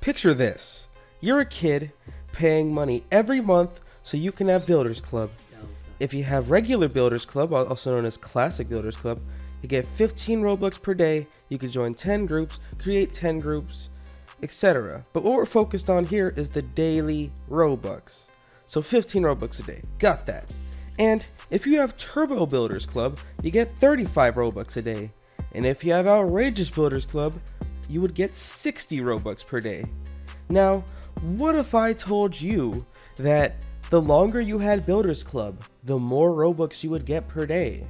Picture this. You're a kid paying money every month so you can have Builders Club. If you have regular Builders Club, also known as Classic Builders Club, you get 15 Robux per day, you can join 10 groups, create 10 groups, etc. But what we're focused on here is the daily Robux. So 15 Robux a day, got that. And if you have Turbo Builders Club, you get 35 Robux a day. And if you have Outrageous Builders Club, you would get 60 Robux per day. Now, what if I told you that the longer you had Builders Club, the more Robux you would get per day?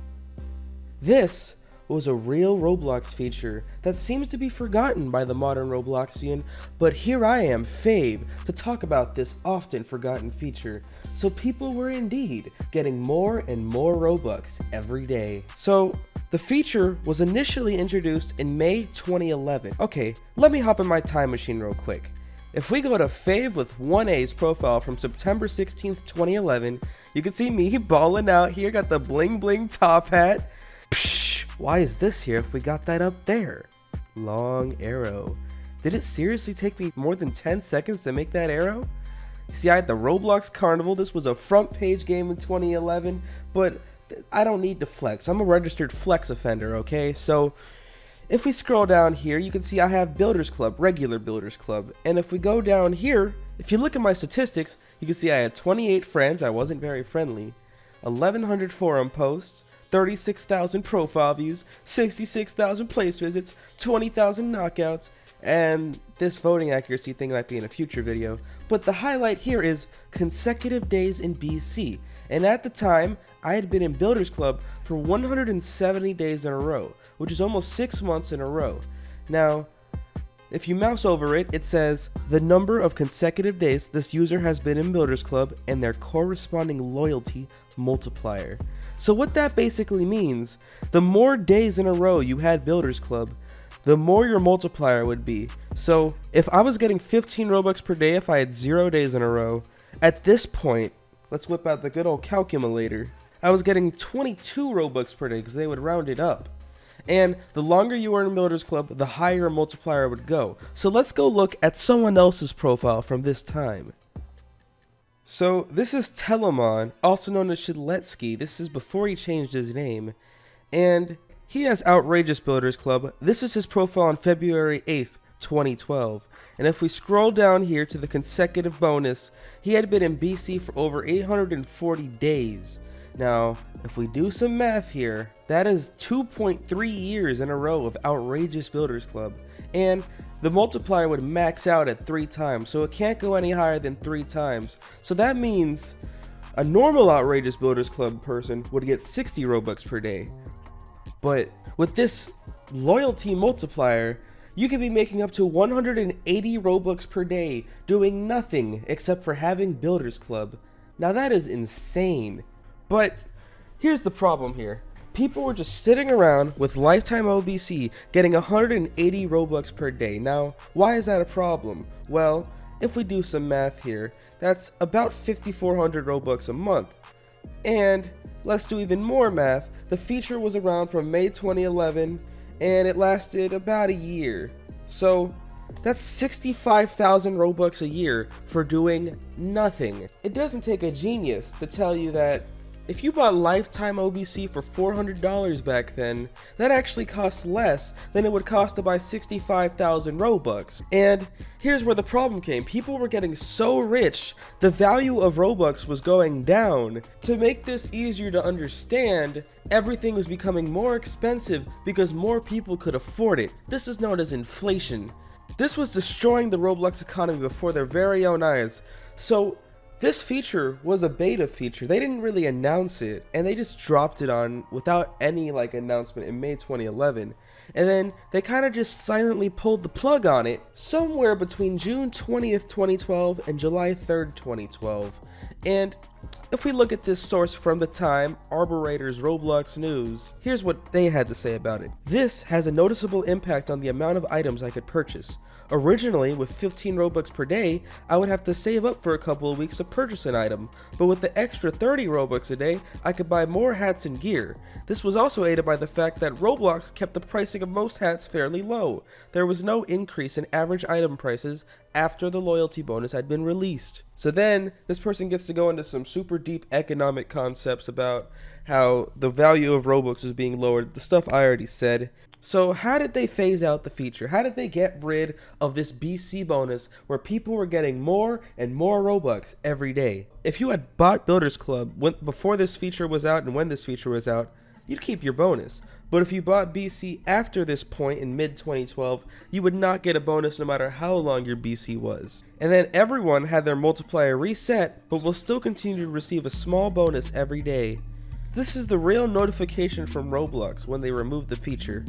This was a real Roblox feature that seems to be forgotten by the modern Robloxian, but here I am, Fave, to talk about this often forgotten feature. So people were indeed getting more and more Robux every day. So the feature was initially introduced in May 2011. Okay, let me hop in my time machine real quick. If we go to Fave with 1A's profile from September 16th, 2011, you can see me balling out here, got the bling bling top hat. Psh, why is this here if we got that up there? Long arrow. Did it seriously take me more than 10 seconds to make that arrow? See, I had the Roblox Carnival. This was a front page game in 2011, but I don't need to flex. I'm a registered flex offender, okay? So if we scroll down here, you can see I have Builders Club, regular Builders Club. And if we go down here, if you look at my statistics, you can see I had 28 friends. I wasn't very friendly. 1,100 forum posts, 36,000 profile views, 66,000 place visits, 20,000 knockouts, and this voting accuracy thing might be in a future video. But the highlight here is consecutive days in BC. And at the time, I had been in Builders Club for 170 days in a row, which is almost 6 months in a row. Now, if you mouse over it, it says the number of consecutive days this user has been in Builders Club and their corresponding loyalty multiplier. So what that basically means, the more days in a row you had Builders Club, the more your multiplier would be. So if I was getting 15 Robux per day if I had 0 days in a row, at this point, let's whip out the good old calculator, I was getting 22 Robux per day because they would round it up. And the longer you were in Builders Club, the higher your multiplier would go. So let's go look at someone else's profile from this time. So this is Telamon, also known as Shidletsky. This is before he changed his name. And he has Outrageous Builders Club. This is his profile on February 8th, 2012. And if we scroll down here to the consecutive bonus, he had been in BC for over 840 days. Now, if we do some math here, that is 2.3 years in a row of Outrageous Builders Club. And the multiplier would max out at 3 times, so it can't go any higher than 3 times. So that means a normal Outrageous Builders Club person would get 60 Robux per day. But with this loyalty multiplier, you could be making up to 180 Robux per day doing nothing except for having Builders Club. Now that is insane. But here's the problem here. People were just sitting around with lifetime OBC getting 180 Robux per day. Now, why is that a problem? Well, if we do some math here, that's about 5,400 Robux a month. And let's do even more math. The feature was around from May 2011 and it lasted about a year. So that's 65,000 Robux a year for doing nothing. It doesn't take a genius to tell you that if you bought lifetime OBC for $400 back then, that actually costs less than it would cost to buy 65,000 Robux. And here's where the problem came. People were getting so rich, the value of Robux was going down. To make this easier to understand, everything was becoming more expensive because more people could afford it. This is known as inflation. This was destroying the Roblox economy before their very own eyes. So this feature was a beta feature. They didn't really announce it, and they just dropped it on without any announcement in May 2011. And then they kind of just silently pulled the plug on it somewhere between June 20th, 2012 and July 3rd, 2012. And if we look at this source from the time, Arborator's Roblox News, here's what they had to say about it. This has a noticeable impact on the amount of items I could purchase. Originally, with 15 Robux per day, I would have to save up for a couple of weeks to purchase an item, but with the extra 30 Robux a day, I could buy more hats and gear. This was also aided by the fact that Roblox kept the pricing of most hats fairly low. There was no increase in average item prices after the loyalty bonus had been released. So then, this person gets to go into some super deep economic concepts about how the value of Robux is being lowered, the stuff I already said. So how did they phase out the feature? How did they get rid of this BC bonus where people were getting more and more Robux every day? If you had bought Builders Club before this feature was out and when this feature was out, you'd keep your bonus. But if you bought BC after this point in mid-2012, you would not get a bonus no matter how long your BC was. And then everyone had their multiplier reset, but will still continue to receive a small bonus every day. This is the real notification from Roblox when they removed the feature.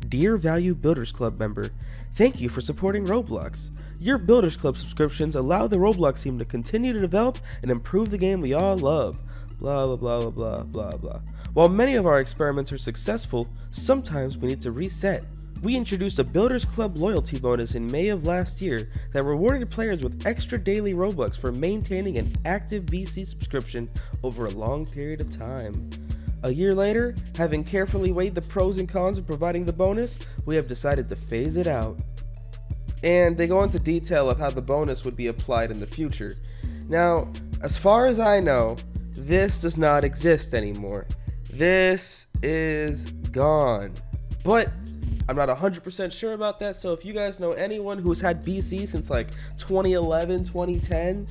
Dear Value Builders Club member, thank you for supporting Roblox. Your Builders Club subscriptions allow the Roblox team to continue to develop and improve the game we all love. Blah blah blah blah blah blah. While many of our experiments are successful, sometimes we need to reset. We introduced a Builders Club loyalty bonus in May of last year that rewarded players with extra daily Robux for maintaining an active BC subscription over a long period of time. A year later, having carefully weighed the pros and cons of providing the bonus, we have decided to phase it out. And they go into detail of how the bonus would be applied in the future. Now, as far as I know, this does not exist anymore. This is gone. But I'm not 100% sure about that, so if you guys know anyone who's had BC since like 2011, 2010,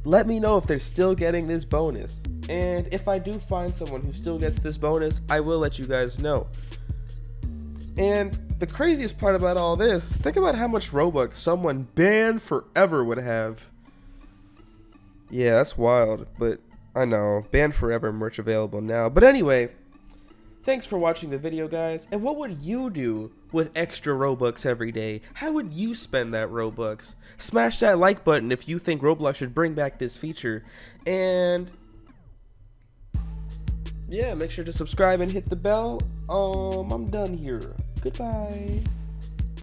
let me know if they're still getting this bonus. And if I do find someone who still gets this bonus, I will let you guys know. And the craziest part about all this, think about how much Robux someone banned forever would have. Yeah, that's wild, but I know, banned forever merch available now. But anyway, thanks for watching the video, guys. And what would you do with extra Robux every day? How would you spend that Robux? Smash that like button if you think Roblox should bring back this feature. And yeah, make sure to subscribe and hit the bell. I'm done here. Goodbye.